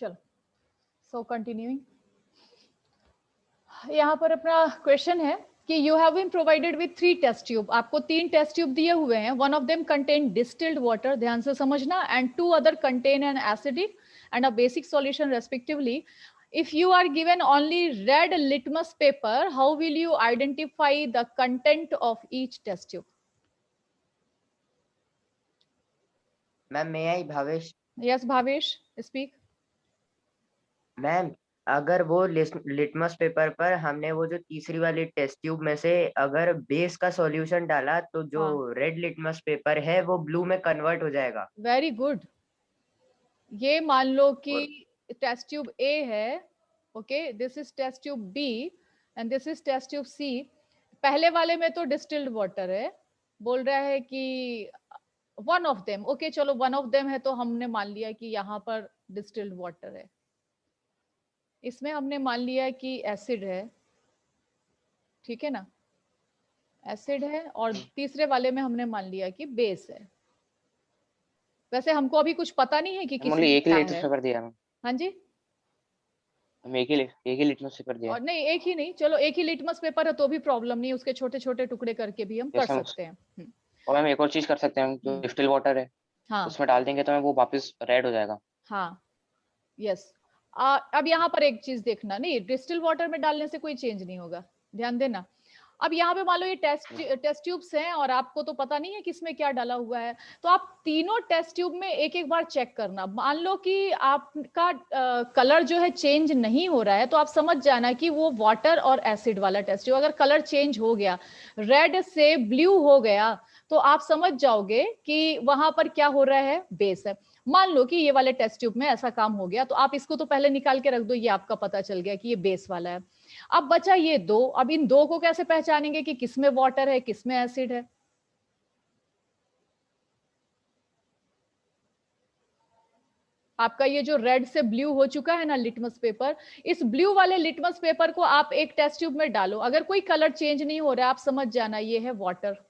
चलो, सो कंटिन्यूइंग, यहाँ पर अपना क्वेश्चन है कि you have been provided with 3 test tube, आपको 3 टेस्ट ट्यूब दिए हुए हैं. One of them contain distilled water, ध्यान से समझना, and 2 other contain an acidic and a basic solution respectively. If you are given only red litmus paper, how will you identify the content of each test tube? Ma'am may I Bhavesh? Yes, Bhavesh, speak. Ma'am अगर वो litmus paper पर हमने वो जो तीसरी वाली test tube में से अगर बेस का सॉल्यूशन डाला तो जो रेड लिटमस पेपर है वो ब्लू में कन्वर्ट हो जाएगा. Very good. ये मान लो कि टेस्ट ट्यूब ए है, okay, this is test tube B and this is test tube C. पहले वाले में तो डिस्टिल्ड वाटर है, बोल रहा है कि वन ऑफ देम, ओके चलो वन ऑफ देम है तो हमने मान लिया कि यहाँ पर डिस्टिल्ड वाटर है. इसमें हमने मान लिया कि एसिड है, ठीक है ना, एसिड है. और तीसरे वाले में हमने मान लिया कि बेस है. वैसे हमको अभी कुछ पता नहीं है कि किसमें क्या है. पेपर दिया मैम. हाँ जी, हम एक ही लिटमस पेपर दिया. और नहीं एक ही नहीं, चलो एक ही लिटमस पेपर है तो भी प्रॉब्लम नहीं, उसके छोटे छोटे टुकड़े करके भी हम कर सकते हैं. और मैम एक और चीज कर सकते हैं, जो डिस्टिल वाटर है हाँ, उसमें डाल देंगे तो वो वापस रेड हो जाएगा. हाँ, यस. अब यहाँ पर एक चीज देखना, नहीं डिस्टिल वाटर में डालने से कोई चेंज नहीं होगा, ध्यान देना. अब यहाँ पे मान लो ये टेस्ट ट्यूब्स हैं और आपको तो पता नहीं है किसमें क्या डाला हुआ है, तो आप तीनों टेस्ट ट्यूब में एक एक बार चेक करना. मान लो कि आपका कलर जो है चेंज नहीं हो रहा है तो आप समझ जाना कि वो वाटर और एसिड वाला टेस्ट ट्यूब. अगर कलर चेंज हो गया, रेड से ब्लू हो गया, तो आप समझ जाओगे कि वहां पर क्या हो रहा है, बेस है. मान लो कि ये वाले टेस्ट ट्यूब में ऐसा काम हो गया तो आप इसको तो पहले निकाल के रख दो, ये आपका पता चल गया कि ये बेस वाला है. अब बचा ये दो, अब इन दो को कैसे पहचानेंगे कि किसमें वाटर है किसमें एसिड है. आपका ये जो रेड से ब्लू हो चुका है ना लिटमस पेपर, इस ब्लू वाले लिटमस पेपर को आप एक टेस्ट ट्यूब में डालो, अगर कोई कलर चेंज नहीं हो रहा है आप समझ जाना ये है वाटर.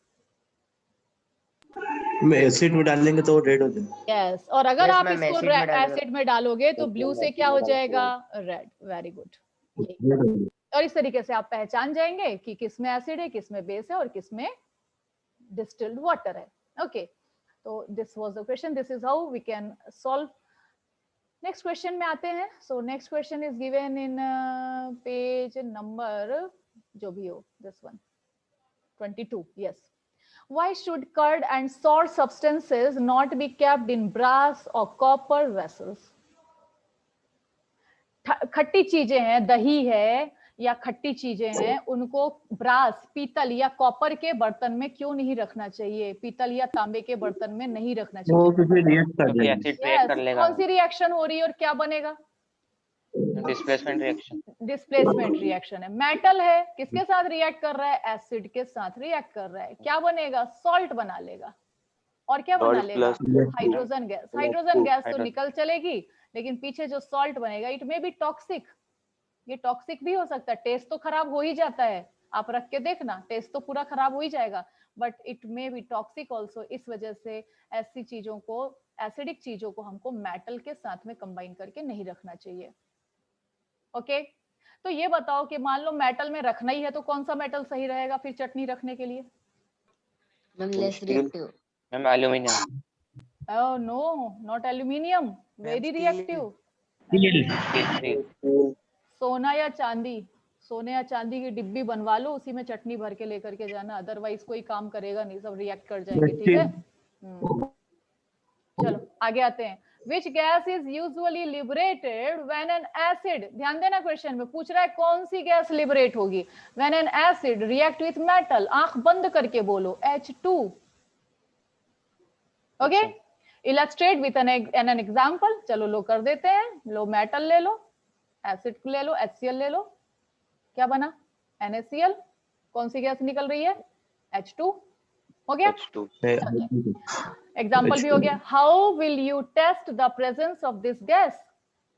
में एसिड में डालेंगे तो रेड हो जाएगा. यस, और अगर Yes, आप ma'am, इसको एसिड में डालोगे तो ब्लू से क्या हो जाएगा, रेड. Very good. और इस तरीके से आप पहचान जाएंगे कि किसमें एसिड है, किसमें बेस है और किसमें डिस्टिल्ड वाटर है. ओके, तो this was the question, this is how we can solve. Next question में आते हैं. So next question is given in page number जो भी हो, this one 22. Yes. Why should curd and sour substances not be kept in brass or copper vessels? खट्टी चीजें हैं, दही है या खट्टी चीजें हैं, उनको ब्रास, पीतल या कॉपर के बर्तन में क्यों नहीं रखना चाहिए, पीतल या तांबे के बर्तन में नहीं रखना चाहिए. वो किसी रिएक्ट कर क्योंकि जाएगा. एसिड रिएक्ट कर लेगा. कौन सी रिएक्शन हो रही है और क्या बनेगा, डिस्प्लेसमेंट रिएक्शन. डिस्प्लेसमेंट रिएक्शन है. मेटल है, किसके साथ रिएक्ट कर रहा है, एसिड के साथ रिएक्ट कर रहा है, क्या बनेगा, सॉल्ट बना लेगा. और क्या बना लेगा, हाइड्रोजन गैस. हाइड्रोजन गैस तो निकल चलेगी, लेकिन पीछे जो सॉल्ट बनेगा इट मे बी टॉक्सिक. ये टॉक्सिक भी हो सकता है, टेस्ट तो खराब हो ही जाता है, आप रख के देखना टेस्ट तो पूरा खराब हो ही जाएगा, but it may be toxic also. इस वजह से ऐसी चीजों को, एसिडिक चीजों को हमको मेटल के साथ में कंबाइन करके नहीं रखना चाहिए. ओके, तो ये बताओ कि मान लो मेटल में रखना ही है तो कौन सा मेटल सही रहेगा फिर चटनी रखने के लिए. Ma'am less reactive. Ma'am aluminium. Oh no, not aluminium, very reactive. सोना या चांदी, सोने या चांदी की डिब्बी बनवा लो, उसी में चटनी भर के लेकर के जाना, अदरवाइज कोई काम करेगा नहीं, सब रिएक्ट कर जाएंगे. ठीक है, चलो आगे आते हैं. Which gas is usually liberated when an acid, ध्यान देना क्वेश्चन में पूछ रहा है कौन सी गैस लिबरेट होगी when an acid react with metal. आंख बंद करके बोलो, H2. Okay, illustrate with an example. चलो लो कर देते हैं. लो मेटल ले लो, एसिड ले लो, HCl ले लो, क्या बना, NaCl. कौन सी गैस निकल रही है, H2. हो गया, एग्जाम्पल भी हो गया. How will you test the presence of this gas,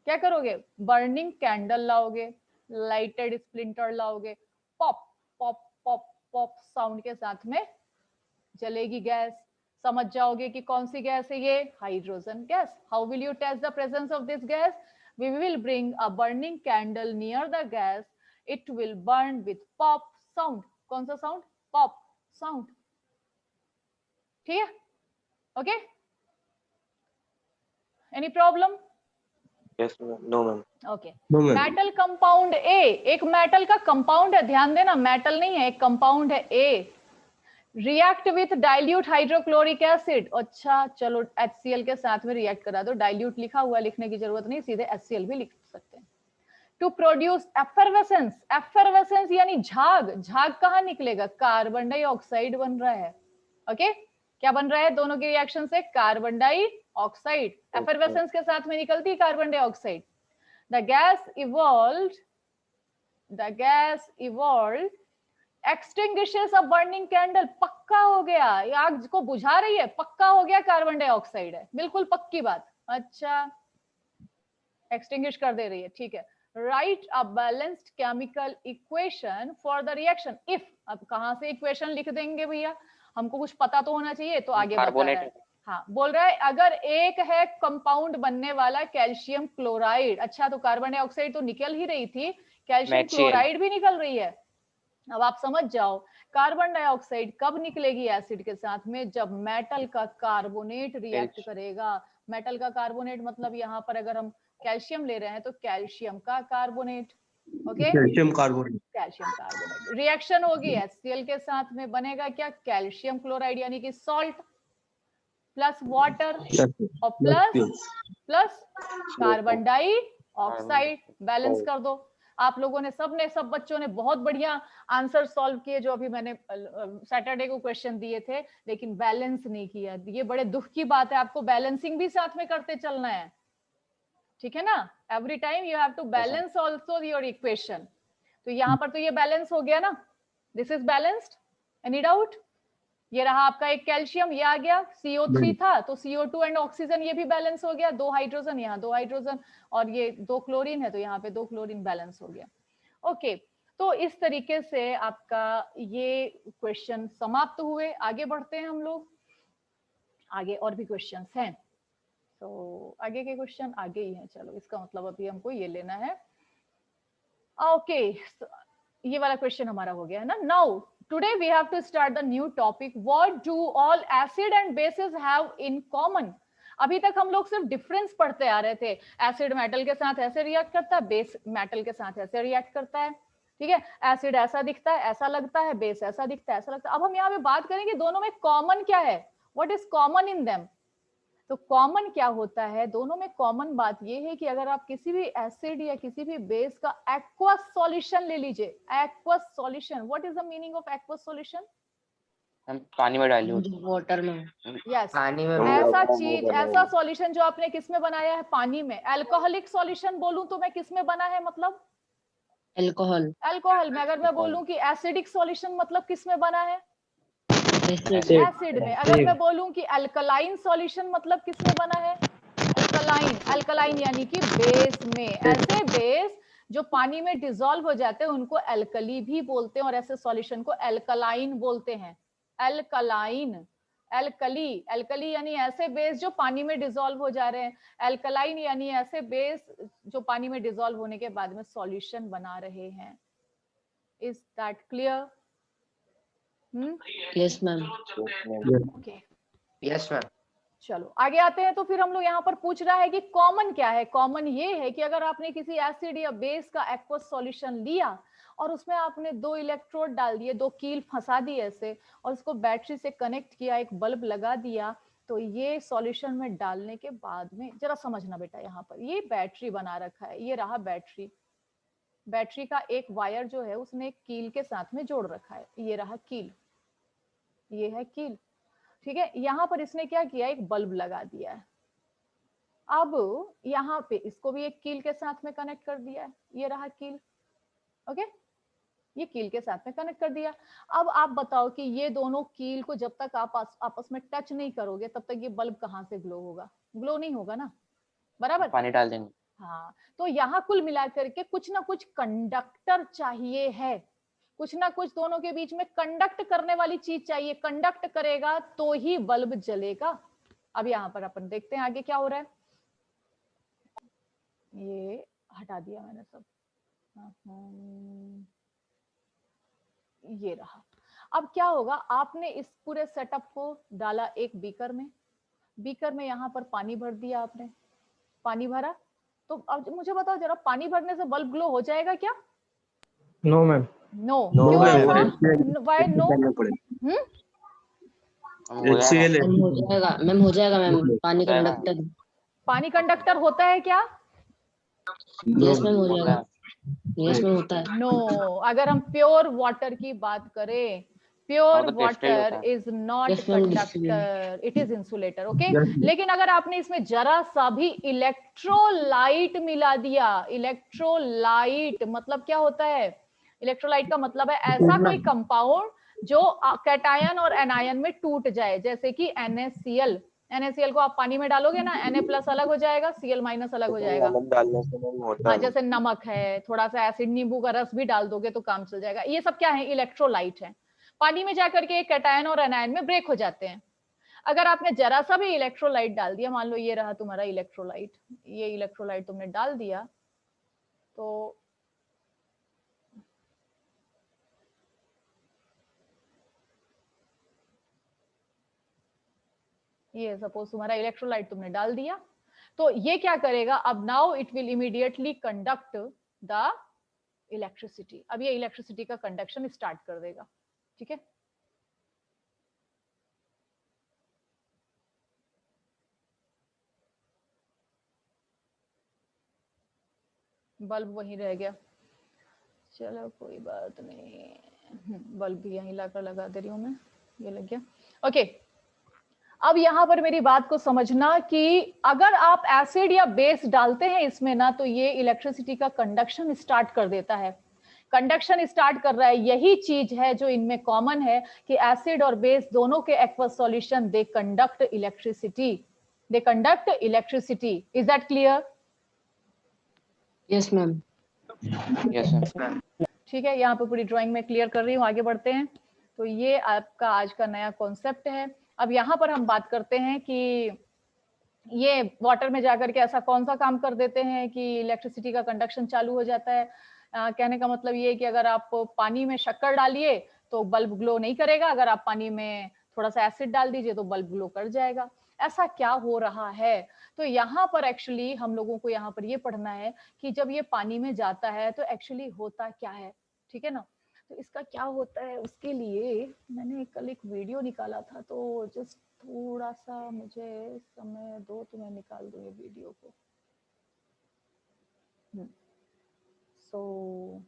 क्या करोगे, बर्निंग कैंडल लाओगे, लाइटेड स्प्लिंटर लाओगे, pop pop pop pop sound के साथ में जलेगी गैस, समझ जाओगे कि कौन सी गैस है ये, hydrogen gas. How will you test the presence of this gas, we will bring a burning candle near the gas, it will burn with pop sound. कौन सा sound? Pop sound. ठीक है? Okay? Any problem? Yes, ma'am. No, ma'am. Okay. No, ma'am. Metal compound A, एक metal का compound है, ध्यान देना, metal नहीं है, एक कंपाउंड है A. React with dilute hydrochloric acid. अच्छा चलो HCl के साथ में रिएक्ट करा दो, डाइल्यूट लिखा हुआ लिखने की जरूरत नहीं, सीधे HCl भी लिख सकते हैं. To produce effervescence. एफरवेसेंस यानी झाग. झाग कहाँ निकलेगा? कार्बन डाइऑक्साइड बन रहा है. ओके, क्या बन रहा है दोनों की रिएक्शन से? Carbon dioxide. एफरवेसेंस के साथ में निकलती carbon dioxide. The gas evolve extinguishes a burning candle. पक्का हो गया, ये आग को बुझा रही है, पक्का हो गया कार्बन डाइऑक्साइड है, बिल्कुल पक्की बात. अच्छा, एक्सटिंग्विश कर दे रही है, ठीक है. Right a balanced chemical equation for the reaction if. अब कहां से इक्वेशन लिख देंगे भैया, हमको कुछ पता तो होना चाहिए, तो आगे बता रहा है. हाँ, बोल रहा है अगर एक है कंपाउंड बनने वाला कैल्शियम क्लोराइड. अच्छा, तो कार्बन डाइऑक्साइड तो निकल ही रही थी, कैल्शियम क्लोराइड भी निकल रही है. अब आप समझ जाओ कार्बन डाइऑक्साइड कब निकलेगी एसिड के साथ में? जब मेटल का कार्बोनेट रिएक्ट करेगा. मेटल का कार्बोनेट मतलब यहाँ पर अगर हम कैल्शियम ले रहे हैं तो कैल्शियम का carbonate. Okay, calcium carbonate. Calcium carbonate reaction होगी HCl के साथ में, बनेगा क्या? कैल्शियम क्लोराइड यानी कि सॉल्ट प्लस वाटर और प्लस कार्बन डाइऑक्साइड. बैलेंस कर दो. आप लोगों ने सब बच्चों ने बहुत बढ़िया आंसर सॉल्व किए जो अभी मैंने सैटरडे को क्वेश्चन दिए थे, लेकिन बैलेंस नहीं किया. ये बड़े दुख की बात है, आपको बैलेंसिंग भी साथ में करते चलना है, ठीक है ना? Every time you have to balance also your equation. तो यहाँ पर तो ये बैलेंस हो गया ना, this is balanced. Any doubt? ये रहा आपका एक कैल्शियम, ये आ गया. CO3 था तो CO2 एंड ऑक्सीजन, ये भी बैलेंस हो गया. 2 हाइड्रोजन, यहाँ 2 हाइड्रोजन, और ये 2 क्लोरीन है तो यहाँ पे 2 क्लोरीन बैलेंस हो गया. ओके, तो इस तरीके से आपका ये क्वेश्चन समाप्त हुए. आगे बढ़ते हैं हम लोग, आगे और भी क्वेश्चंस हैं. तो आगे के क्वेश्चन आगे ही हैं. चलो, इसका मतलब अभी हमको ये लेना है. ओके, ये वाला क्वेश्चन हमारा हो गया है ना. Now today we have to start the new topic. What do all acid and bases have in common? अभी तक हम लोग सिर्फ डिफरेंस पढ़ते आ रहे थे. एसिड मेटल के साथ ऐसे रिएक्ट करता है, बेस मेटल के साथ ऐसे रिएक्ट करता है. ठीक है, एसिड ऐसा दिखता है, ऐसा लगता है, बेस ऐसा दिखता है, ऐसा लगता है. अब हम यहाँ पे बात करेंगे दोनों में कॉमन क्या है. What is common in them? तो कॉमन क्या होता है दोनों में? कॉमन बात ये है कि अगर आप किसी भी एसिड या किसी भी बेस का एक्वस सॉल्यूशन ले लीजिए. Aqueous solution, what is the meaning of aqueous solution? हम पानी में डाइल्यूट. वाटर में. यस, पानी में ऐसा चीज, ऐसा सॉल्यूशन जो आपने किस में बनाया है? पानी में. अल्कोहलिक सॉल्यूशन बोलूं तो मैं किस में बना है मतलब? अल्कोहल. अल्कोहल में. अगर मैं बोलूं कि एसिडिक सॉल्यूशन मतलब किस में बना है? एसिड में. अगर मैं बोलूं कि अल्कलाइन सॉल्यूशन मतलब किस में बना है? अल्कलाइन. अल्कलाइन यानी कि बेस में. ऐसे बेस जो पानी में डिसॉल्व हो जाते हैं उनको अल्कली भी बोलते हैं, और ऐसे सॉल्यूशन को अल्कलाइन बोलते हैं. Alkaline, alkali. अल्कली यानी ऐसे बेस जो पानी में डिसॉल्व हो जा रहे हैं. अल्कलाइन यानी ऐसे बेस जो पानी में डिसॉल्व होने के बाद में सॉल्यूशन बना रहे हैं. Is that clear? Yes ma'am. Okay, yes ma'am. चलो आगे आते हैं. तो फिर हम लोग यहाँ पर पूछ रहा है कि कॉमन क्या है. कॉमन ये है कि अगर आपने किसी एसिड या बेस का एक्वस सॉल्यूशन लिया और उसमें आपने 2 इलेक्ट्रोड डाल दिए, 2 कील फंसा दी ऐसे, और उसको बैटरी से कनेक्ट किया, एक बल्ब लगा दिया, तो ये सॉल्यूशन में डालने के बाद में, जरा समझना बेटा, यहाँ पर ये बैटरी बना रखा है, ये रहा बैटरी. बैटरी का एक वायर जो है उसने एक कील के साथ में जोड़ रखा है. ये रहा कील, ये है कील. ठीक है, यहाँ पर इसने क्या किया? एक बल्ब लगा दिया है. अब यहाँ पे इसको भी एक कील के साथ में कनेक्ट कर दिया है. ये रहा कील. ओके, ये कील के साथ में कनेक्ट कर दिया. अब आप बताओ कि ये दोनों कील को जब तक आप आपस में टच नहीं करोगे तब तक ये बल्ब कहाँ से ग्लो होगा? ग्लो नहीं होगा ना, बराबर? पानी डाल देंगे. हाँ, तो यहाँ कुल मिलाकर के कुछ ना कुछ कंडक्टर चाहिए है, कुछ ना कुछ दोनों के बीच में कंडक्ट करने वाली चीज चाहिए. कंडक्ट करेगा तो ही बल्ब जलेगा. अब यहाँ पर अपन देखते हैं आगे क्या हो रहा है. ये हटा दिया मैंने सब। ये रहा। अब क्या होगा, आपने इस पूरे सेटअप को डाला एक बीकर में, बीकर में यहाँ पर पानी भर दिया आपने, पानी भरा। तो अब मुझे बताओ जरा, पानी भरने से बल्ब ग्लो हो जाएगा क्या? No ma'am. नो। No, क्यों ma'am, ऐसा? Why no? हो जाएगा HCl मैम हो जाएगा, मैम हो जाएगा मैम, पानी जाएगा। कंडक्टर। पानी कंडक्टर होता है क्या? यस मैम हो होता जाएगा, है। यस मैम होता है। नो। अगर हम प्योर वाटर की बात करें, प्योर तो distilled वाटर होता है। Is not Yes, ma'am, conductor, it is insulator. Okay, Yes, ma'am. लेकिन अगर आपने इसमें जरा सा भी इलेक्ट्रोलाइट मिला दिया, इलेक्ट्रोलाइट मतलब क्या होता है? इलेक्ट्रोलाइट का मतलब है ऐसा कोई कंपाउंड जो कैटायन और एनायन में टूट जाए, जैसे कि NaCl। NaCl को आप पानी में डालोगे ना, Na+ अलग हो जाएगा, Cl- अलग हो जाएगा। नमक डालने से नहीं होता हाँ, है। जैसे नमक है, थोड़ा सा एसिड नींबू का रस भी डाल दोगे तो काम चल जाएगा। ये सब क्या है? इलेक्ट्रोलाइट है। पानी में जाकर के कैटायन और एनायन में ब्रेक हो जाते हैं। अगर आपने जरा सा भी इलेक्ट्रोलाइट डाल दिया, मान लो ये रहा तुम्हारा इलेक्ट्रोलाइट, ये इलेक्ट्रोलाइट तुमने डाल दिया, तो ये सपोज तुम्हारा इलेक्ट्रोलाइट तुमने डाल दिया, तो ये क्या करेगा अब? Now it will immediately conduct the electricity. अब ये इलेक्ट्रिसिटी का कंडक्शन स्टार्ट कर देगा। ठीक है, बल्ब वहीं रह गया, चलो कोई बात नहीं, बल्ब भी यहीं लाकर लगा दे रही हूं मैं, ये लग गया। ओके, अब यहां पर मेरी बात को समझना कि अगर आप एसिड या बेस डालते हैं इसमें ना, तो ये इलेक्ट्रिसिटी का कंडक्शन स्टार्ट कर देता है। कंडक्शन स्टार्ट कर रहा है, यही चीज है जो इनमें कॉमन है कि एसिड और बेस दोनों के aqueous solution they conduct electricity, they conduct electricity. Is that clear? Yes ma'am. Yes ma'am. ठीक है, यहाँ पे पूरी ड्राइंग में क्लियर कर रही हूँ, आगे बढ़ते हैं। तो ये आपका आज का नया कॉन्सेप्ट है। अब यहाँ पर हम बात करते हैं कि ये वाटर में जाकर के ऐसा कौन सा काम कर देते हैं कि इलेक्ट्रिसिटी का कंडक्शन चालू हो जाता है। कहने का मतलब ये है कि अगर आप पानी में शक्कर डालिए तो बल्ब ग्लो नहीं करेगा, अगर आप पानी में थोड़ा सा एसिड डाल दीजिए तो बल्ब ग्लो कर जाएगा। ऐसा क्या हो रहा है? तो यहाँ पर एक्चुअली हम लोगों को यहाँ पर ये पढ़ना है कि जब ये पानी में जाता है तो एक्चुअली होता क्या है। ठीक है ना, तो इसका क्या होता है, उसके लिए मैंने कल एक वीडियो निकाला था, तो जस्ट थोड़ा सा मुझे समय दो तो मैं निकाल दूँ ये वीडियो को। सो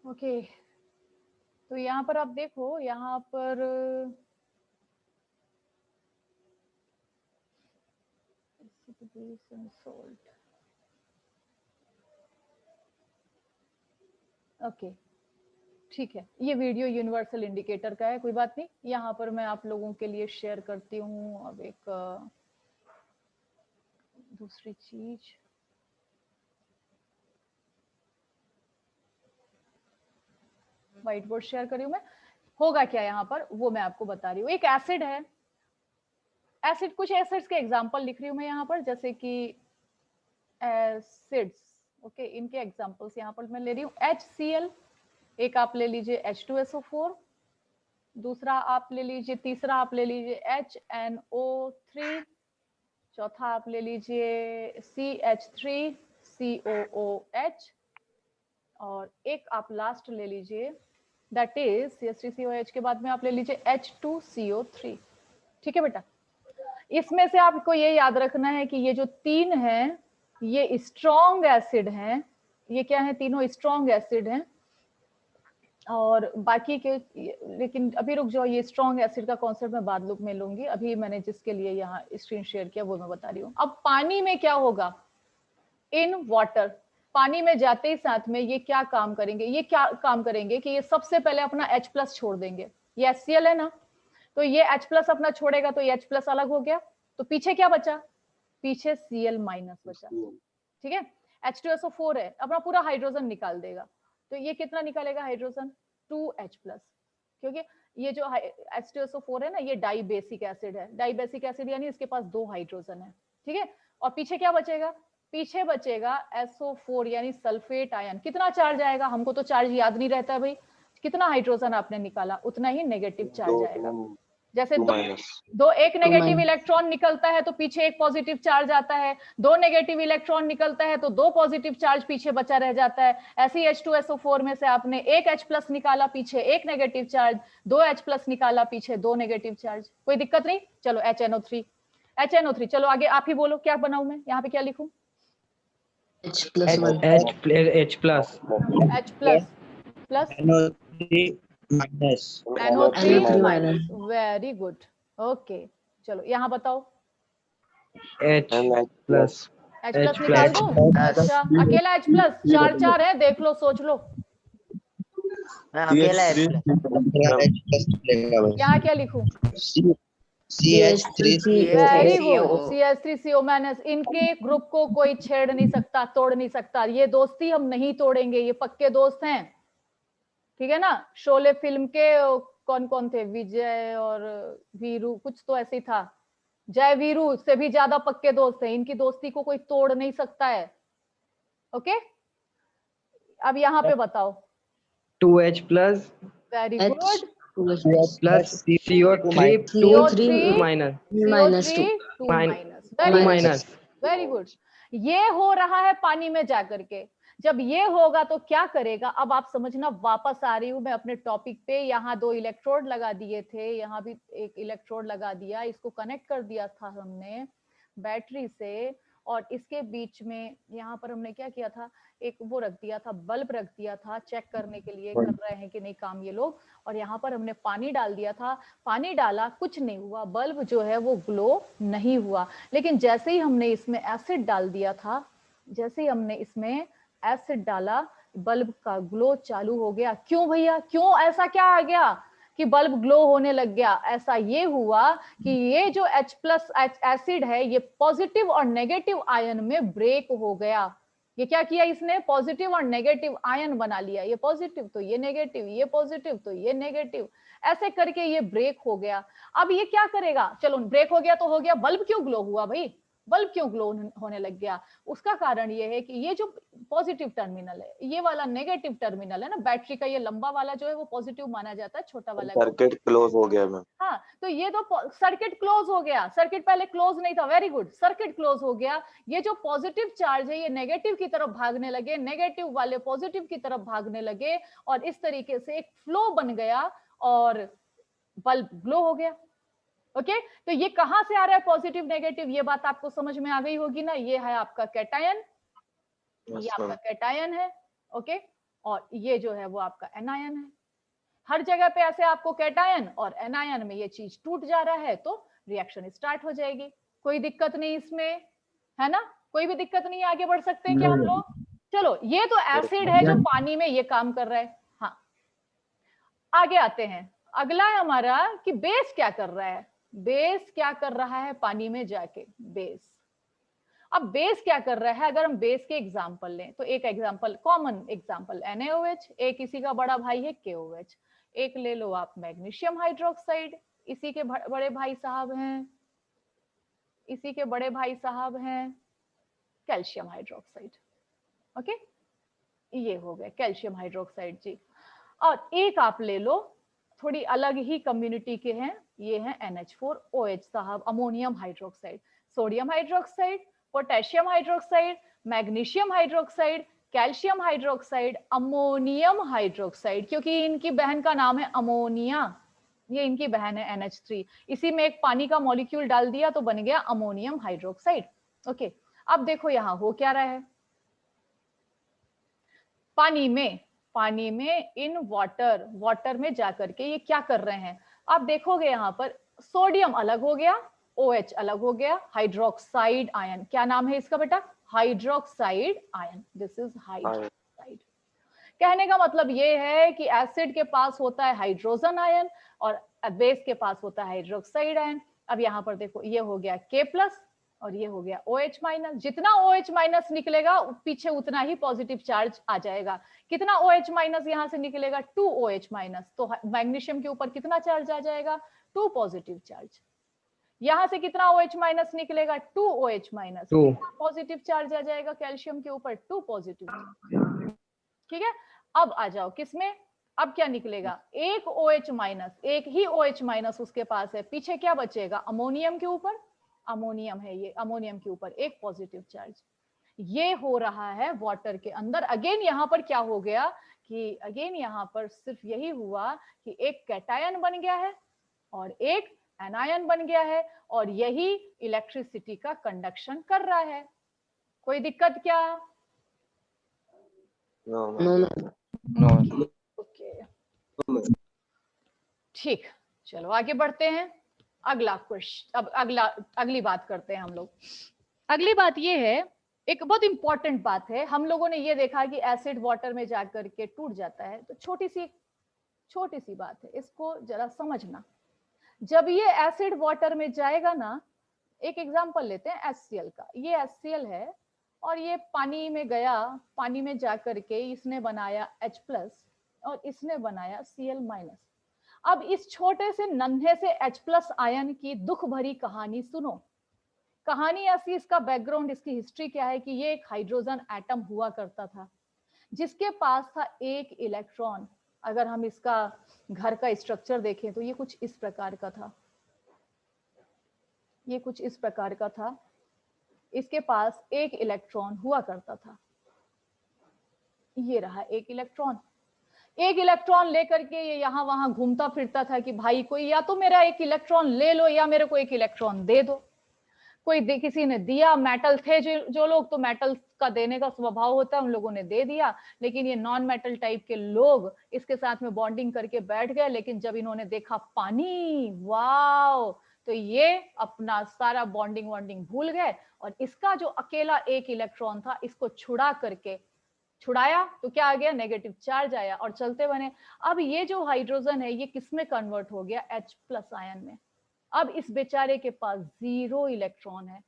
ओके, तो यहाँ पर आप देखो, यहाँ पर ओके ठीक है, ये वीडियो यूनिवर्सल इंडिकेटर का है, कोई बात नहीं। यहाँ पर मैं आप लोगों के लिए शेयर करती हूँ अब एक दूसरी चीज। व्हाइट बोर्ड शेयर करी हूँ मैं। होगा क्या यहाँ पर वो मैं आपको बता रही हूँ। एक एसिड है, एसिड, कुछ एसिड्स के एग्जांपल लिख रही हूँ मैं यहाँ पर, जैसे कि एसिड्स। ओके, इनके एग्जांपल्स यहाँ पर मैं ले रही हूँ। HCl, एक आप ले लीजिए H2SO4, दूसरा आप ले लीजिए, तीसरा आप ले लीजिए HNO3, चौथा आप ले लीजिए CH3COOH, और एक आप लास्ट ले लीजिए, दैट इज CH3COH के बाद में आप ले लीजिए H2CO3। ठीक है बेटा, इसमें से आपको ये याद रखना है कि ये जो तीन हैं ये स्ट्रॉन्ग एसिड हैं। ये क्या है? तीनों स्ट्रॉन्ग एसिड हैं। और बाकी के, लेकिन अभी रुक जाओ, ये स्ट्रॉन्ग एसिड का कॉन्सेप्ट मैं बाद में लूंगी, अभी मैंने जिसके लिए यहाँ स्क्रीन शेयर किया वो मैं बता रही हूँ। अब पानी में क्या होगा? इन वाटर, पानी में जाते ही साथ में ये क्या काम करेंगे? ये क्या काम करेंगे कि ये सबसे पहले अपना H+ छोड़ देंगे। ये HCl है ना, तो ये H+ अपना छोड़ेगा तो ये H+ अलग हो गया, तो पीछे क्या बचा? पीछे Cl- बचा। ठीक है, H2SO4 है, अपना पूरा हाइड्रोजन निकाल देगा। तो ये कितना निकालेगा हाइड्रोजन? 2H+, क्योंकि ये जो H2SO4 है ना, ये डाइबेसिक एसिड है। डाइबेसिक एसिड यानी इसके पास 2 हाइड्रोजन है, ठीक है। और पीछे क्या बचेगा? पीछे बचेगा SO4 यानी सल्फेट आयन। कितना चार्ज आएगा? हमको तो चार्ज याद नहीं रहता है भाई। कितना हाइड्रोजन आपने निकाला उतना ही नेगेटिव चार्ज आएगा। जैसे दो एक नेगेटिव इलेक्ट्रॉन निकलता है तो पीछे एक पॉजिटिव चार्ज आता है, 2 नेगेटिव इलेक्ट्रॉन निकलता है तो 2 पॉजिटिव चार्ज पीछे बचा रह जाता है। ऐसे ही H2SO4 में से आपने एक H+ निकाला, पीछे एक नेगेटिव चार्ज, 2 H+ निकाला, पीछे 2 नेगेटिव चार्ज। कोई दिक्कत नहीं। चलो HNO3 चलो आगे आप ही बोलो क्या बनाऊं मैं, यहाँ पे क्या लिखूं? H+, NO3 very good. Okay चलो यहाँ बताओ। H+ निकाल दूं? अच्छा अकेला H+, 4 है, देख लो सोच लो। अकेला H+। यहाँ क्या लिखूं? CH3CO। Very good, CH3CO-। इनके ग्रुप को कोई छेड़ नहीं सकता, तोड़ नहीं सकता। ये दोस्ती हम नहीं तोड़ेंगे, ये पक्के दोस्त हैं, ठीक है ना। शोले फिल्म के कौन कौन थे? विजय और वीरू, कुछ तो ऐसे ही था। जय वीरू से भी ज्यादा पक्के दोस्त हैं। इनकी दोस्ती को कोई तोड़ नहीं सकता है। ओके अब यहाँ पे बताओ। 2H+, very good. plus CO3 minus। Very good. ये हो रहा है पानी में जाकर के। जब ये होगा तो क्या करेगा? अब आप समझना, वापस आ रही हूं मैं अपने टॉपिक पे। यहाँ 2 इलेक्ट्रोड लगा दिए थे, यहाँ भी एक इलेक्ट्रोड लगा दिया, इसको कनेक्ट कर दिया था हमने बैटरी से, और इसके बीच में यहाँ पर हमने क्या किया था? एक वो रख दिया था, बल्ब रख दिया था, चेक करने के लिए कर रहे हैं कि नहीं काम ये लोग। और यहाँ पर हमने पानी डाल दिया था। पानी डाला, कुछ नहीं हुआ, बल्ब जो है वो ग्लो नहीं हुआ। लेकिन जैसे ही हमने इसमें एसिड डाल दिया था, जैसे ही हमने इसमें एसिड डाला, बल्ब का ग्लो चालू हो गया। क्यों भैया, क्यों? ऐसा क्या आ गया कि बल्ब ग्लो होने लग गया? ऐसा ये हुआ कि ये जो H+ एसिड है, ये पॉजिटिव और नेगेटिव आयन में ब्रेक हो गया। ये क्या किया इसने? पॉजिटिव और नेगेटिव आयन बना लिया। ये पॉजिटिव तो ये नेगेटिव, ये पॉजिटिव तो ये नेगेटिव, ऐसे करके ये ब्रेक हो गया। अब ये क्या करेगा? चलो ब्रेक हो गया तो हो गया, बल्ब क्यों ग्लो हुआ भाई? बल्ब क्यों ग्लो होने लग गया? उसका कारण ये है कि ये जो पॉजिटिव टर्मिनल है, ये वाला नेगेटिव टर्मिनल है ना, बैटरी का ये लंबा वाला जो है वो पॉजिटिव माना जाता है, छोटा वाला सर्किट क्लोज हो गया मैम। हाँ, तो ये तो सर्किट क्लोज हो गया। सर्किट पहले क्लोज नहीं था। वेरी गुड, सर्किट क्लोज हो गया। ये जो पॉजिटिव चार्ज है ये नेगेटिव की तरफ भागने लगे, नेगेटिव वाले पॉजिटिव की तरफ भागने लगे, और इस तरीके से एक फ्लो बन गया और बल्ब ग्लो हो गया। ओके तो ये कहां से आ रहा है पॉजिटिव नेगेटिव? ये बात आपको समझ में आ गई होगी ना। ये है आपका कैटायन, ये आपका कैटायन है। ओके और ये जो है वो आपका एनायन है। हर जगह पे ऐसे आपको कैटायन और एनायन में ये चीज टूट जा रहा है तो रिएक्शन स्टार्ट हो जाएगी। कोई दिक्कत नहीं इसमें, है ना? कोई भी दिक्कत नहीं, आगे बढ़ सकते हैं क्या हम लोग? चलो ये तो एसिड है जो पानी में ये काम कर रहा है। हाँ आगे आते हैं। अगला है हमारा कि बेस क्या कर रहा है। बेस क्या कर रहा है पानी में जाके? बेस, अब बेस क्या कर रहा है? अगर हम बेस के एग्जांपल लें तो एक एग्जांपल, कॉमन एग्जांपल NaOH, एक इसी का बड़ा भाई है KOH। एक ले लो आप मैग्नीशियम हाइड्रोक्साइड, इसी के बड़े भाई साहब हैं, इसी के बड़े भाई साहब हैं कैल्शियम हाइड्रोक्साइड। ओके ये हो गए कैल्शियम हाइड्रोक्साइड जी। और एक आप ले लो, थोड़ी अलग ही कम्युनिटी के हैं, ये हैं NH4OH साहब, ammonium hydroxide. Sodium hydroxide, potassium hydroxide, magnesium hydroxide, calcium hydroxide, ammonium hydroxide, क्योंकि इनकी बहन का नाम है अमोनिया, ये इनकी बहन है NH3। इसी में एक पानी का मॉलिक्यूल डाल दिया तो बन गया अमोनियम हाइड्रोक्साइड। ओके अब देखो यहां हो क्या रहा है पानी में इन वाटर में जाकर के ये क्या कर रहे हैं? आप देखोगे यहां पर सोडियम अलग हो गया, OH अलग हो गया, हाइड्रोक्साइड आयन, क्या नाम है इसका बेटा? Hydroxide ion. This is hydroxide. कहने का मतलब ये है कि एसिड के पास होता है हाइड्रोजन आयन और बेस के पास होता है हाइड्रोक्साइड आयन। अब यहाँ पर देखो ये हो गया K+, और ये हो गया OH माइनस। जितना OH माइनस निकलेगा पीछे उतना ही पॉजिटिव चार्ज आ जाएगा। कितना OH माइनस यहाँ से निकलेगा? 2 OH माइनस। तो मैग्नीशियम के ऊपर कितना चार्ज आ जाएगा? 2 पॉजिटिव चार्ज। यहाँ से कितना OH माइनस निकलेगा? 2 OH माइनस। पॉजिटिव चार्ज आ जाएगा कैल्शियम के ऊपर? 2 पॉजिटिव। ठीक है, अब आ जाओ किसमें, अब क्या निकलेगा? एक OH माइनस, एक ही OH माइनस उसके पास है, पीछे क्या बचेगा? अमोनियम के ऊपर, अमोनियम है ये, अमोनियम के ऊपर एक पॉजिटिव चार्ज। ये हो रहा है वाटर के अंदर। अगेन यहाँ पर क्या हो गया कि अगेन यहाँ पर सिर्फ यही हुआ कि एक कैटायन बन गया है और एक एनायन बन गया है, और यही इलेक्ट्रिसिटी का कंडक्शन कर रहा है। कोई दिक्कत क्या? नो। ओके, ठीक, चलो आगे बढ़ते हैं। अगला क्वेश्चन, अब अगली बात करते हैं हम लोग। अगली बात ये है, एक बहुत इंपॉर्टेंट बात है। हम लोगों ने ये देखा कि एसिड वाटर में जाकर के टूट जाता है, तो छोटी सी बात है, इसको जरा समझना। जब ये एसिड वाटर में जाएगा ना, एक एग्जांपल लेते हैं HCl का। ये HCl है और ये पानी में गया, पानी में जाकर के इसने बनाया H+ और इसने बनाया Cl-। अब इस छोटे से नन्हे से H+ आयन की दुख भरी कहानी सुनो। कहानी ऐसी, इसका बैकग्राउंड, इसकी हिस्ट्री क्या है कि ये एक हाइड्रोजन एटम हुआ करता था जिसके पास था एक इलेक्ट्रॉन। अगर हम इसका घर का स्ट्रक्चर देखें तो ये कुछ इस प्रकार का था, ये कुछ इस प्रकार का था। इसके पास एक इलेक्ट्रॉन हुआ करता था। ये रहा एक इलेक्ट्रॉन। एक इलेक्ट्रॉन लेकर के ये यहाँ वहां घूमता फिरता था कि भाई कोई या तो मेरा एक इलेक्ट्रॉन ले लो या मेरे को एक इलेक्ट्रॉन दे दो। किसी ने दिया, मेटल थे जो लोग, तो मेटल का देने का स्वभाव होता है, उन लोगों ने दे दिया। लेकिन ये नॉन मेटल टाइप के लोग इसके साथ में बॉन्डिंग करके बैठ गए। लेकिन जब इन्होंने देखा पानी, वाओ, तो ये अपना सारा बॉन्डिंग भूल गए और इसका जो अकेला एक इलेक्ट्रॉन था इसको छुड़ाया तो क्या आ गया? नेगेटिव चार्ज आया और चलते बने। अब ये जो हाइड्रोजन है ये किस में कन्वर्ट हो गया? H+ आयन में। अब इस बेचारे के पास 0 इलेक्ट्रॉन है।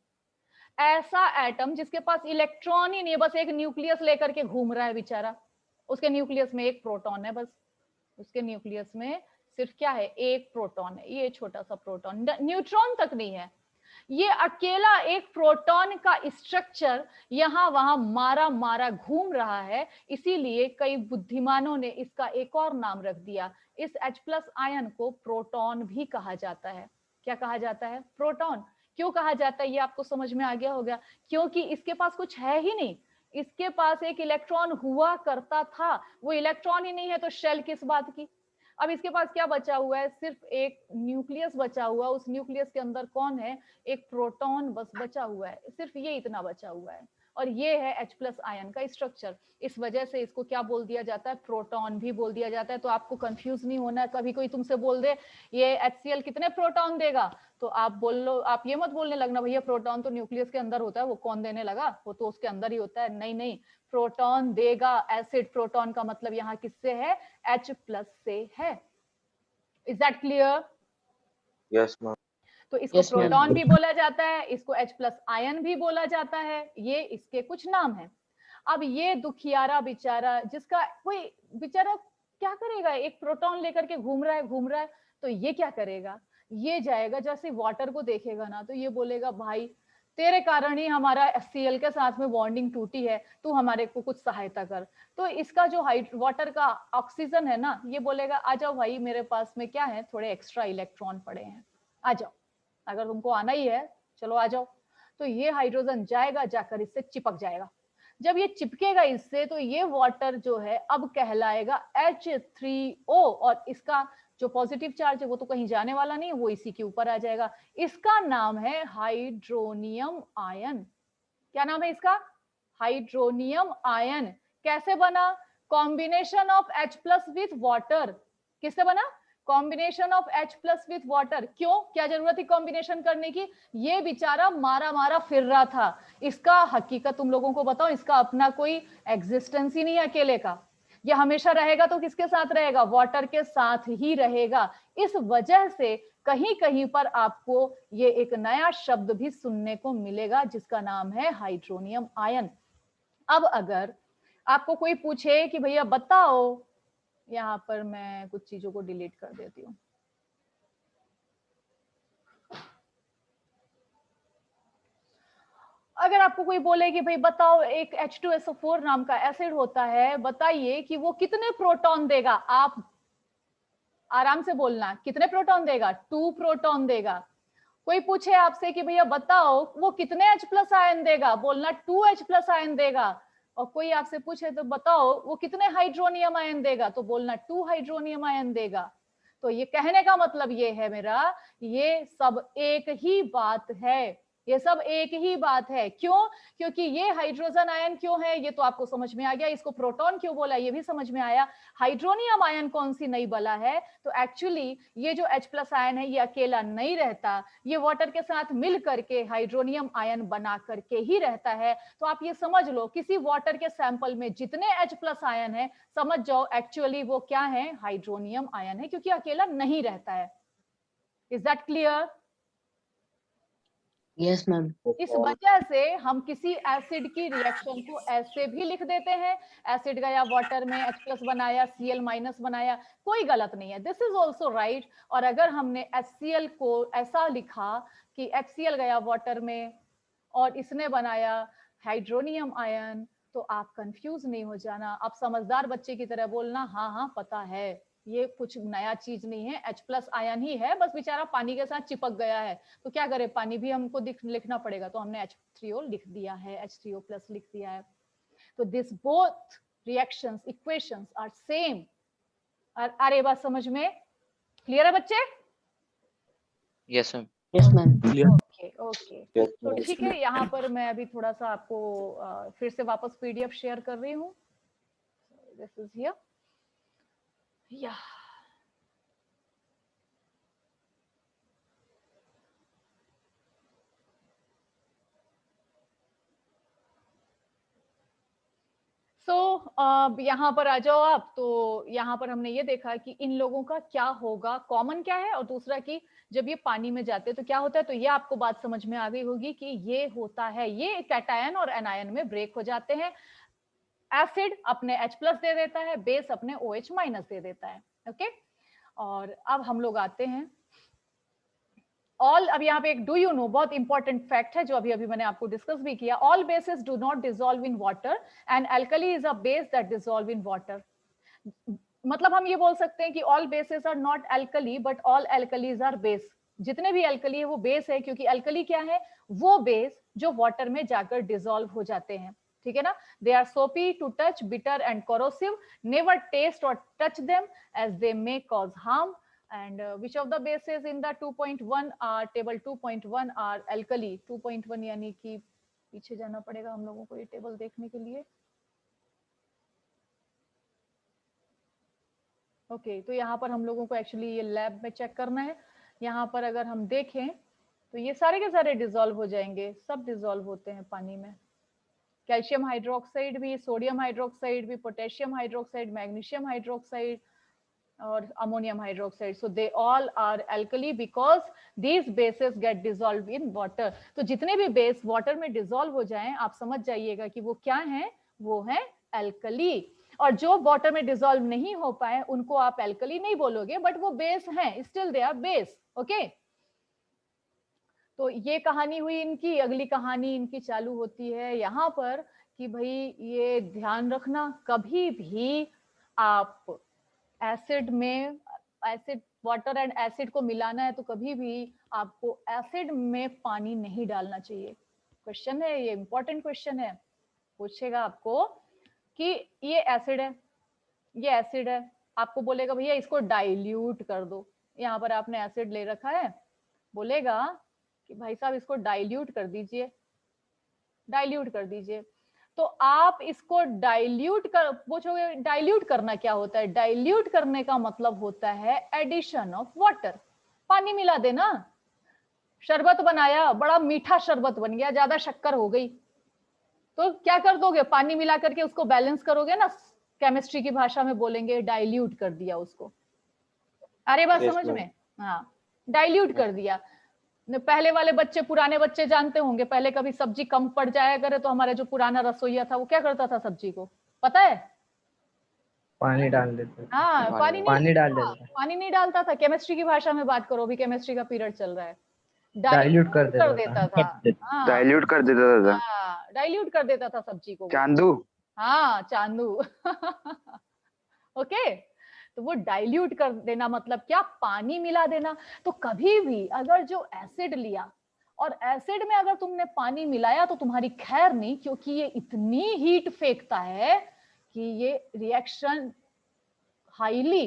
ऐसा एटम जिसके पास इलेक्ट्रॉन ही नहीं है, बस एक न्यूक्लियस लेकर के घूम रहा है बेचारा। उसके न्यूक्लियस में एक प्रोटॉन है, बस उसके न्यूक्लियस में सिर्फ क्या है? एक प्रोटॉन है। ये छोटा सा प्रोटॉन, न्यूट्रॉन तक नहीं है। ये अकेला एक प्रोटॉन का स्ट्रक्चर यहाँ वहां मारा घूम रहा है। इसीलिए कई बुद्धिमानों ने इसका एक और नाम रख दिया। इस H+ आयन को प्रोटॉन भी कहा जाता है। क्या कहा जाता है? प्रोटॉन। क्यों कहा जाता है ये आपको समझ में आ गया होगा, क्योंकि इसके पास कुछ है ही नहीं। इसके पास एक इलेक्ट्रॉन हुआ करता था, वो इलेक्ट्रॉन ही नहीं है तो शेल किस बात की। अब इसके पास क्या बचा हुआ है? सिर्फ एक न्यूक्लियस बचा हुआ। उस न्यूक्लियस के अंदर कौन है? एक प्रोटॉन बस बचा हुआ है, सिर्फ ये इतना बचा हुआ है। और ये है H+ आयन का स्ट्रक्चर। इस वजह से इसको क्या बोल दिया जाता है? प्रोटॉन भी बोल दिया जाता है। तो आपको कंफ्यूज नहीं होना है। कभी कोई तुमसे बोल दे ये HCl कितने प्रोटॉन देगा, तो आप बोल लो, आप ये मत बोलने लगना भैया प्रोटॉन तो न्यूक्लियस के अंदर होता है, वो कौन देने लगा, वो तो उसके अंदर ही होता है। नहीं, प्रोटॉन देगा। एसिड प्रोटॉन का मतलब यहाँ किससे है? H+ से है। Is that clear? Yes ma'am. तो इसको प्रोटॉन भी बोला जाता है, इसको H+ आयन भी बोला जाता है। ये इसके कुछ नाम है। अब ये दुखियारा बेचारा, जिसका कोई बेचारा क्या करेगा? एक प्रोटॉन लेकर के घूम रहा है, तो ये क्या करेगा? ये जाएगा, जैसे वाटर को देखेगा ना तो ये बोलेगा भाई तेरे कारण ही हमारा HCl के साथ में बॉन्डिंग टूटी है, तू हमारे को कुछ सहायता कर। तो इसका जो वाटर का ऑक्सीजन है ना, ये बोलेगा आ जाओ भाई, मेरे पास में क्या है, थोड़े एक्स्ट्रा इलेक्ट्रॉन पड़े हैं, आ जाओ, अगर तुमको आना ही है चलो आ जाओ। तो ये हाइड्रोजन जाएगा, जाकर इससे चिपक जाएगा। जब ये चिपकेगा इससे तो ये वाटर जो है अब कहलाएगा H3O, और इसका जो पॉजिटिव चार्ज है वो तो कहीं जाने वाला नहीं है, वो इसी के ऊपर आ जाएगा। इसका नाम है हाइड्रोनियम आयन। क्या नाम है इसका? Hydronium ion. कैसे बना? Combination of H+ with water. किससे बना? Combination of H+ with water. क्यों? क्या जरूरत थी कॉम्बिनेशन करने की? ये बेचारा मारा फिर रहा था। इसका हकीकत तुम लोगों को बताओ, इसका अपना कोई एग्जिस्टेंस ही नहीं है अकेले का। ये हमेशा रहेगा तो किसके साथ रहेगा? वाटर के साथ ही रहेगा। इस वजह से कहीं कहीं पर आपको ये एक नया शब्द भी सुनने को मिलेगा जिसका नाम है हाइड्रोनियम आयन। अब अगर आपको कोई पूछे कि भैया बताओ, यहाँ पर मैं कुछ चीजों को डिलीट कर देती हूँ। अगर आपको कोई बोले कि भाई बताओ एक H2SO4 नाम का एसिड होता है, बताइए कि वो कितने प्रोटॉन देगा। आप आराम से बोलना, कितने प्रोटॉन देगा? 2 प्रोटॉन देगा। कोई पूछे आपसे कि भैया बताओ वो कितने H+ आयन देगा, बोलना 2H+ आयन देगा। और कोई आपसे पूछे तो बताओ वो कितने हाइड्रोनियम आयन देगा, तो बोलना 2 हाइड्रोनियम आयन देगा। तो ये कहने का मतलब ये है मेरा, ये सब एक ही बात है, ये सब एक ही बात है। क्यों? क्योंकि ये हाइड्रोजन आयन क्यों है ये तो आपको समझ में आ गया। इसको प्रोटॉन क्यों बोला ये भी समझ में आया। हाइड्रोनियम आयन कौन सी नई बला है, तो एक्चुअली ये जो H+ आयन है ये अकेला नहीं रहता, ये वाटर के साथ मिल करके हाइड्रोनियम आयन बना करके ही रहता है। तो आप ये समझ लो, किसी वाटर के सैंपल में जितने H+ आयन है, समझ जाओ एक्चुअली वो क्या है, हाइड्रोनियम आयन है, क्योंकि अकेला नहीं रहता है। Is that clear? Yes, ma'am. इस वजह से हम किसी एसिड की रिएक्शन को ऐसे भी लिख देते हैं, एसिड गया वाटर में H+ बनाया, Cl- बनाया, कोई गलत नहीं है, दिस इज ऑल्सो राइट। और अगर हमने HCl को ऐसा लिखा कि HCl गया वाटर में और इसने बनाया हाइड्रोनियम आयन, तो आप कंफ्यूज नहीं हो जाना, आप समझदार बच्चे की तरह बोलना हाँ हाँ पता है, ये कुछ नया चीज नहीं है, H+ आयन ही है, बस बेचारा पानी के साथ चिपक गया है, तो क्या करे, पानी भी हमको लिखना पड़ेगा, तो हमने H3O लिख दिया है, H3O+ लिख दिया है। तो this both reactions equations are same. अरे बात समझ में क्लियर है बच्चे? Yes ma'am. Yes, ma'am. Okay okay, तो ठीक है, यहाँ पर मैं अभी थोड़ा सा आपको फिर से वापस PDF शेयर कर रही हूँ। दिस इज हियर, या यहाँ पर आ जाओ आप। तो यहाँ पर हमने ये देखा कि इन लोगों का क्या होगा, कॉमन क्या है, और दूसरा कि जब ये पानी में जाते हैं तो क्या होता है। तो ये आपको बात समझ में आ गई होगी कि ये होता है, ये कैटायन और एनायन में ब्रेक हो जाते हैं। एसिड अपने H+ दे देता है, बेस अपने OH- दे देता है। ओके, और अब हम लोग आते हैं ऑल। अब यहाँ पे एक डू यू नो बहुत इंपॉर्टेंट फैक्ट है जो अभी अभी मैंने आपको डिस्कस भी किया। All bases do not dissolve in water and alkali is a base that dissolve in water. मतलब हम ये बोल सकते हैं कि all bases are not alkali but all alkalis are base. जितने भी एल्कली है वो बेस है, क्योंकि एल्कली क्या है, वो बेस जो वाटर में जाकर डिसॉल्व हो जाते हैं। ठीक है ना। They are soapy to touch, bitter and corrosive, never taste और touch them as they may cause harm. And which of the bases in the 2.1 are table 2.1 are alkali? 2.1 यानी कि पीछे जाना पड़ेगा हम लोगों को ये टेबल देखने के लिए। ओके, तो यहाँ पर हम लोगों को एक्चुअली ये लैब में चेक करना है। यहाँ पर अगर हम देखें तो ये सारे के सारे डिसॉल्व हो जाएंगे, सब डिसॉल्व होते हैं पानी में। कैल्शियम हाइड्रोक्साइड भी, सोडियम हाइड्रोक्साइड भी, पोटेशियम हाइड्रोक्साइड, मैग्नीशियम हाइड्रोक्साइड और ammonium hydroxide. So they all are alkali because these bases get dissolve in water. तो जितने भी बेस वाटर में डिसॉल्व हो जाएं, आप समझ जाइएगा कि वो क्या है, वो है एल्कली। और जो वाटर में डिसॉल्व नहीं हो पाए उनको आप एल्कली नहीं बोलोगे, बट वो बेस हैं, still they are base. Okay, तो ये कहानी हुई इनकी। अगली कहानी इनकी चालू होती है यहाँ पर कि भाई ये ध्यान रखना, कभी भी आप एसिड में, एसिड वाटर एंड एसिड को मिलाना है तो कभी भी आपको एसिड में पानी नहीं डालना चाहिए। क्वेश्चन है ये, इंपॉर्टेंट क्वेश्चन है, पूछेगा आपको कि ये एसिड है, ये एसिड है, आपको बोलेगा भैया इसको डाइल्यूट कर दो। यहाँ पर आपने एसिड ले रखा है, बोलेगा कि भाई साहब इसको डाइल्यूट कर दीजिए, डाइल्यूट कर दीजिए। तो आप इसको डाइल्यूट कर, पूछोगे डाइल्यूट करना क्या होता है। डाइल्यूट करने का मतलब होता है एडिशन ऑफ वाटर, पानी मिला देना। शरबत बनाया, बड़ा मीठा शरबत बन गया, ज्यादा शक्कर हो गई, तो क्या कर दोगे, पानी मिला करके उसको बैलेंस करोगे ना, केमिस्ट्री की भाषा में बोलेंगे डाइल्यूट कर दिया उसको। अरे बात समझ में? हाँ, डाइल्यूट कर दिया। पहले वाले बच्चे, पुराने बच्चे जानते होंगे, पहले कभी सब्जी कम पड़ जाया करे तो हमारा जो पुराना रसोईया था वो क्या करता था सब्जी को, पता है? पानी डाल देते। हाँ, पानी डाल देता। पानी नहीं डालता था। केमिस्ट्री की भाषा में बात करो, अभी केमिस्ट्री का पीरियड चल रहा है। डाइल्यूट कर देता था। हाँ, डाइल्यूट कर देता था। हाँ, डाइल्यूट कर देता था सब्जी को। चांदू। हाँ, चांदू। ओके, तो वो डाइल्यूट कर देना मतलब क्या, पानी मिला देना। तो कभी भी अगर जो एसिड लिया और एसिड में अगर तुमने पानी मिलाया तो तुम्हारी खैर नहीं, क्योंकि ये इतनी हीट फेंकता है कि ये रिएक्शन हाईली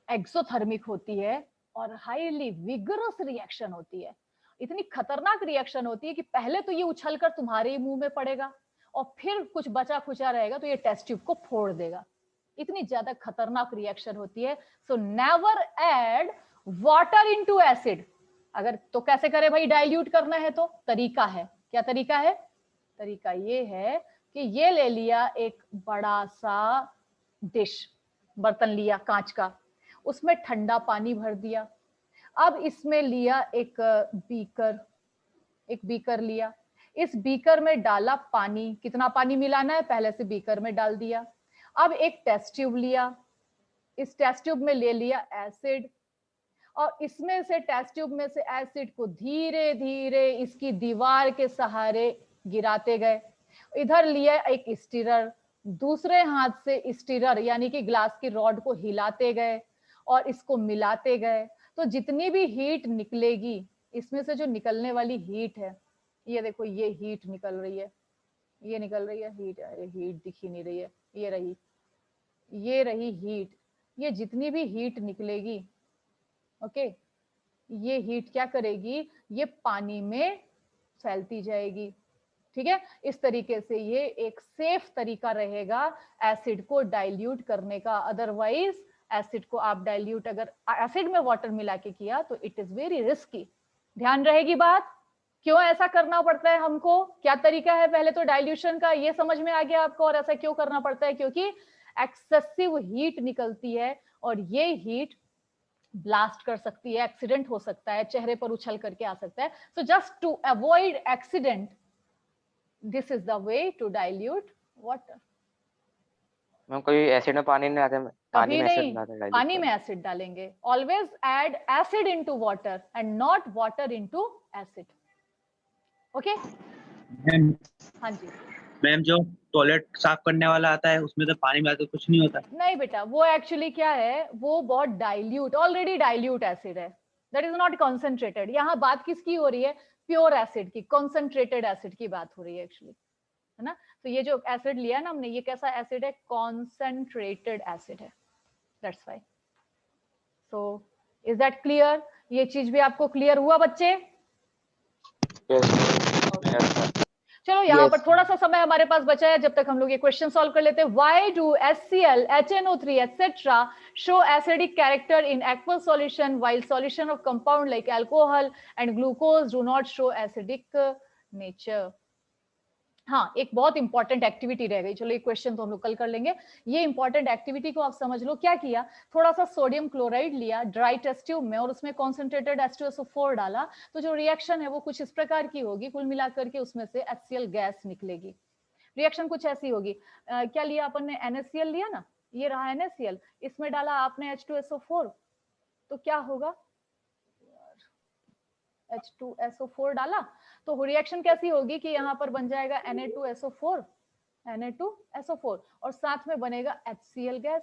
एक्सोथर्मिक होती है और हाईली विगरस रिएक्शन होती है। इतनी खतरनाक रिएक्शन होती है कि पहले तो ये उछलकर तुम्हारे ही मुंह में पड़ेगा और फिर कुछ बचा खुचा रहेगा तो ये टेस्ट ट्यूब को फोड़ देगा। इतनी ज्यादा खतरनाक रिएक्शन होती है। So never add water into acid. अगर तो कैसे करें भाई, डाइल्यूट करना है तो तरीका है, क्या तरीका है? तरीका ये है कि ये ले लिया एक बड़ा सा डिश, बर्तन लिया कांच का, उसमें ठंडा पानी भर दिया। अब इसमें लिया एक बीकर लिया, इस बीकर में डाला पानी। कितना पानी मिलाना है पहले से बीकर में डाल दिया। अब एक टेस्ट ट्यूब लिया, इस टेस्ट ट्यूब में ले लिया एसिड और इसमें से टेस्ट ट्यूब में से एसिड को धीरे धीरे इसकी दीवार के सहारे गिराते गए। इधर लिया एक स्टीरर, दूसरे हाथ से स्टीरर यानी कि ग्लास की रॉड को हिलाते गए और इसको मिलाते गए। तो जितनी भी हीट निकलेगी, इसमें से जो निकलने वाली हीट है, ये देखो ये हीट निकल रही है, ये निकल रही है हीट, ये हीट दिख ही नहीं रही है, ये रही हीट। ये जितनी भी हीट निकलेगी, ओके, ये हीट क्या करेगी, ये पानी में फैलती जाएगी। ठीक है, इस तरीके से ये एक सेफ तरीका रहेगा एसिड को डाइल्यूट करने का। अदरवाइज एसिड को आप डाइल्यूट अगर एसिड में वाटर मिला के किया तो इट इज वेरी रिस्की। ध्यान रहेगी बात, क्यों ऐसा करना पड़ता है हमको, क्या तरीका है पहले तो डाइल्यूशन का, ये समझ में आ गया आपको। और ऐसा क्यों करना पड़ता है, क्योंकि एक्सेसिव हीट निकलती है और ये हीट ब्लास्ट कर सकती है, एक्सीडेंट हो सकता है, चेहरे पर उछल करके आ सकता है। So just to avoid accident, this is the way to dilute water. Ma'am कोई एसिड में पानी नहीं डालते, कभी नहीं, पानी में एसिड डालेंगे। Always add acid into water and not water into acid. Okay हाँ जी मैम, जो टॉयलेट साफ करने वाला आता है उसमें तो पानी मिलाते तो कुछ नहीं होता? नहीं बेटा, वो एक्चुअली क्या है, वो बहुत डाइल्यूट, ऑलरेडी डाइल्यूट एसिड है, दैट इज नॉट कॉन्सेंट्रेटेड। यहाँ बात किसकी हो रही है, प्योर एसिड की, कॉन्सेंट्रेटेड एसिड की बात हो रही है एक्चुअली, है ना। तो ये जो एसिड लिया ना हमने, ये कैसा एसिड है, कॉन्सेंट्रेटेड एसिड है, that's why. So is that clear, ये चीज भी आपको क्लियर हुआ बच्चे? चलो यहाँ पर थोड़ा सा समय हमारे पास बचा है, जब तक हम लोग ये क्वेश्चन सॉल्व कर लेते हैं। Why do HCl, HNO3, etc. show acidic character in aqueous solution while solution of compound like alcohol and glucose do not show acidic nature? हाँ, एक बहुत इंपॉर्टेंट एक्टिविटी रह गई, चलो ये क्वेश्चन तो हम लोग कल कर लेंगे। ये इंपॉर्टेंट एक्टिविटी को आप समझ लो। क्या किया, थोड़ा सा सोडियम क्लोराइड लिया ड्राई टेस्ट ट्यूब में और उसमें कॉन्सेंट्रेटेड H2SO4 डाला, तो जो रिएक्शन है वो कुछ इस प्रकार की होगी, कुल मिलाकर के उसमें से HCl गैस निकलेगी। रिएक्शन कुछ ऐसी होगी। क्या लिया अपन ने, NaCl लिया ना, ये रहा NaCl, इसमें डाला आपने H2SO4, तो क्या होगा, H2SO4 डाला तो रिएक्शन कैसी होगी कि यहाँ पर बन जाएगा Na2SO4 और साथ में बनेगा HCl गैस।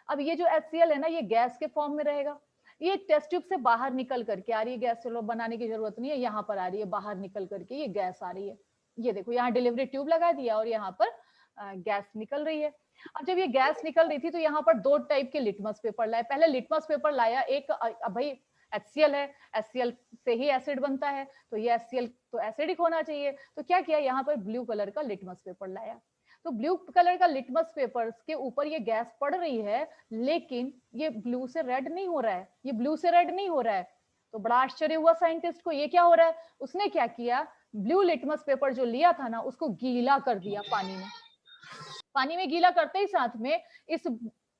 अब ये जो HCl है ना, ये गैस के फॉर्म में रहेगा। ये टेस्ट ट्यूब से बाहर निकल करके आ रही है गैस, चलो बनाने की जरूरत नहीं है, यहाँ पर आ रही है, बाहर निकल करके ये गैस आ रही है। ये देखो यहाँ डिलीवरी ट्यूब लगा दिया और यहाँ पर गैस निकल रही है। अब जब ये गैस निकल रही थी तो यहाँ पर दो टाइप के लिटमस पेपर लाए। पहले लिटमस पेपर लाया एक, भाई HCl है, HCl से ही एसिड बनता है, तो ये HCl तो एसिडिक होना चाहिए। तो क्या किया, यहाँ पर ब्लू कलर का लिटमस पेपर लाया। तो ब्लू कलर का लिटमस पेपर के ऊपर ये गैस पड़ रही है, लेकिन ये ब्लू से रेड नहीं हो रहा है, ये ब्लू से रेड नहीं हो रहा है। तो बड़ा आश्चर्य हुआ साइंटिस्ट को, ये क्या हो रहा है। उसने क्या किया, ब्लू लिटमस पेपर जो लिया था ना, उसको गीला कर दिया पानी में। पानी में गीला करते ही साथ में इस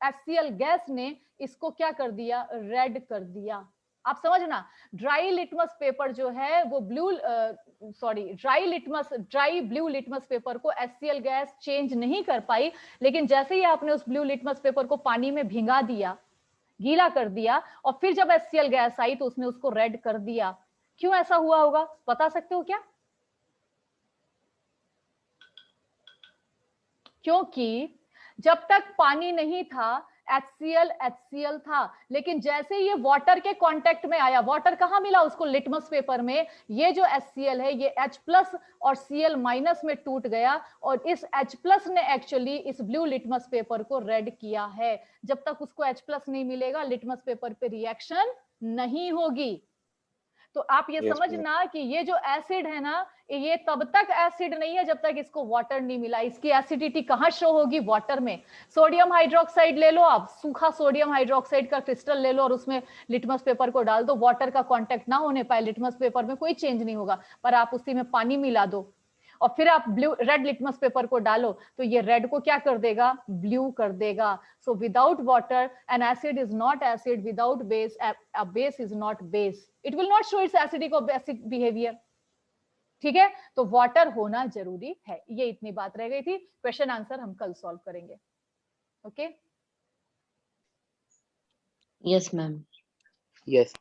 HCl गैस ने इसको क्या कर दिया, रेड कर दिया। आप समझना, ड्राई लिटमस पेपर जो है वो ड्राई ब्लू लिटमस पेपर को HCl गैस चेंज नहीं कर पाई, लेकिन जैसे ही आपने उस ब्लू लिटमस पेपर को पानी में भिंगा दिया, गीला कर दिया, और फिर जब HCl गैस आई तो उसने उसको रेड कर दिया। क्यों ऐसा हुआ होगा, बता सकते हो क्या? क्योंकि जब तक पानी नहीं था HCl था, लेकिन जैसे ये वाटर के कांटेक्ट में आया, वाटर कहां मिला उसको, लिटमस पेपर में, ये जो HCl है ये H+ और Cl- में टूट गया, और इस H+ ने एक्चुअली इस ब्लू लिटमस पेपर को रेड किया है। जब तक उसको H+ नहीं मिलेगा लिटमस पेपर पे रिएक्शन नहीं होगी। तो आप ये Yes, समझना कि ये जो एसिड है ना, ये तब तक एसिड नहीं है जब तक इसको वाटर नहीं मिला। इसकी एसिडिटी कहाँ शो होगी, वाटर में। सोडियम हाइड्रोक्साइड ले लो आप, सूखा सोडियम हाइड्रोक्साइड का क्रिस्टल ले लो और उसमें लिटमस पेपर को डाल दो, वाटर का कांटेक्ट ना होने पाए, लिटमस पेपर में कोई चेंज नहीं होगा। पर आप उसी में पानी मिला दो और फिर आप रेड लिटमस पेपर को डालो तो ये रेड को क्या कर देगा, ब्लू कर देगा। So without water N acid is not acid, without base a base is not base, it will not show its acidic or basic behavior। ठीक है, तो वाटर होना जरूरी है। ये इतनी बात रह गई थी, क्वेश्चन आंसर हम कल सॉल्व करेंगे। Okay Yes, ma'am. yes.